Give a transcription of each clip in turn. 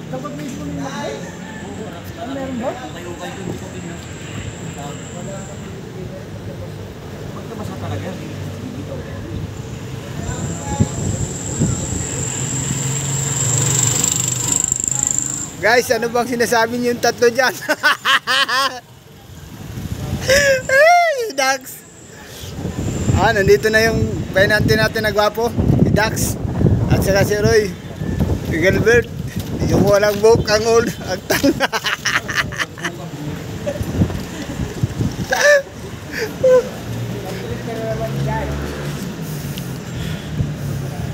Dapat mismo yung mag-bay? Ano meron ba? Tayo kayo hindi ko tingnan. Magkabasa talaga. Guys, ano bang sinasabi niyo yung tatlo dyan? Hey, Dax! Nandito na yung penalty natin na gwapo. Si Dax. At saka si Roy. Si Gilbert. Yung walang buhok, ang old. Ang tanga.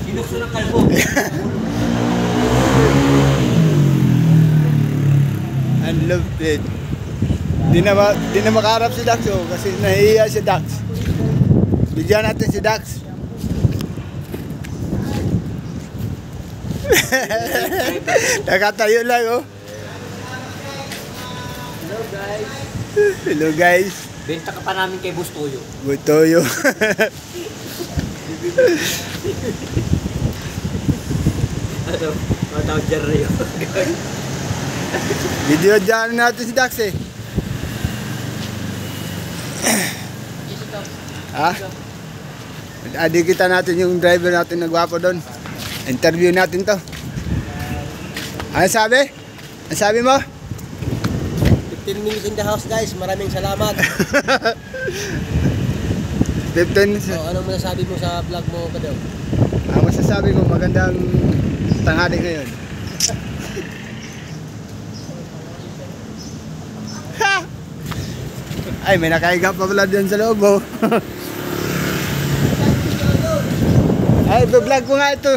Sinukso ng kalbo. Unlimited. Di na makaharap si Dax kasi nahihiya si Dax. Bigyan natin si Dax. Nakatayo lang oh. Hello guys. Hello guys. Benta ka pa namin kay Bustoyo. Butoyo. Ano? Matawag dyan rin yun. Video dyan natin si Dax eh. Ha? Adi kita natin yung driver natin na gwapo doon. Interview natin to. Ano sabi? Ano sabi mo? 15 minutes in the house guys, maraming salamat. 15. Anong masasabi mo sa vlog mo ba daw? Ang masasabi ko, magandang tanghali ngayon. Ay, may nakahiga pa pala dyan sa loob oh. Ay, i-vlog ko nga ito.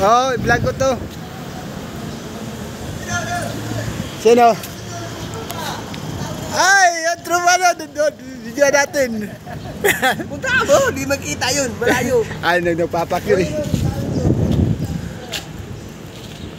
Oo, i-vlog ko to. Sino? Ay, yung trupa na doon. Video natin. Punta mo, di magkita yun, malayo. Ay, nagpapakir eh.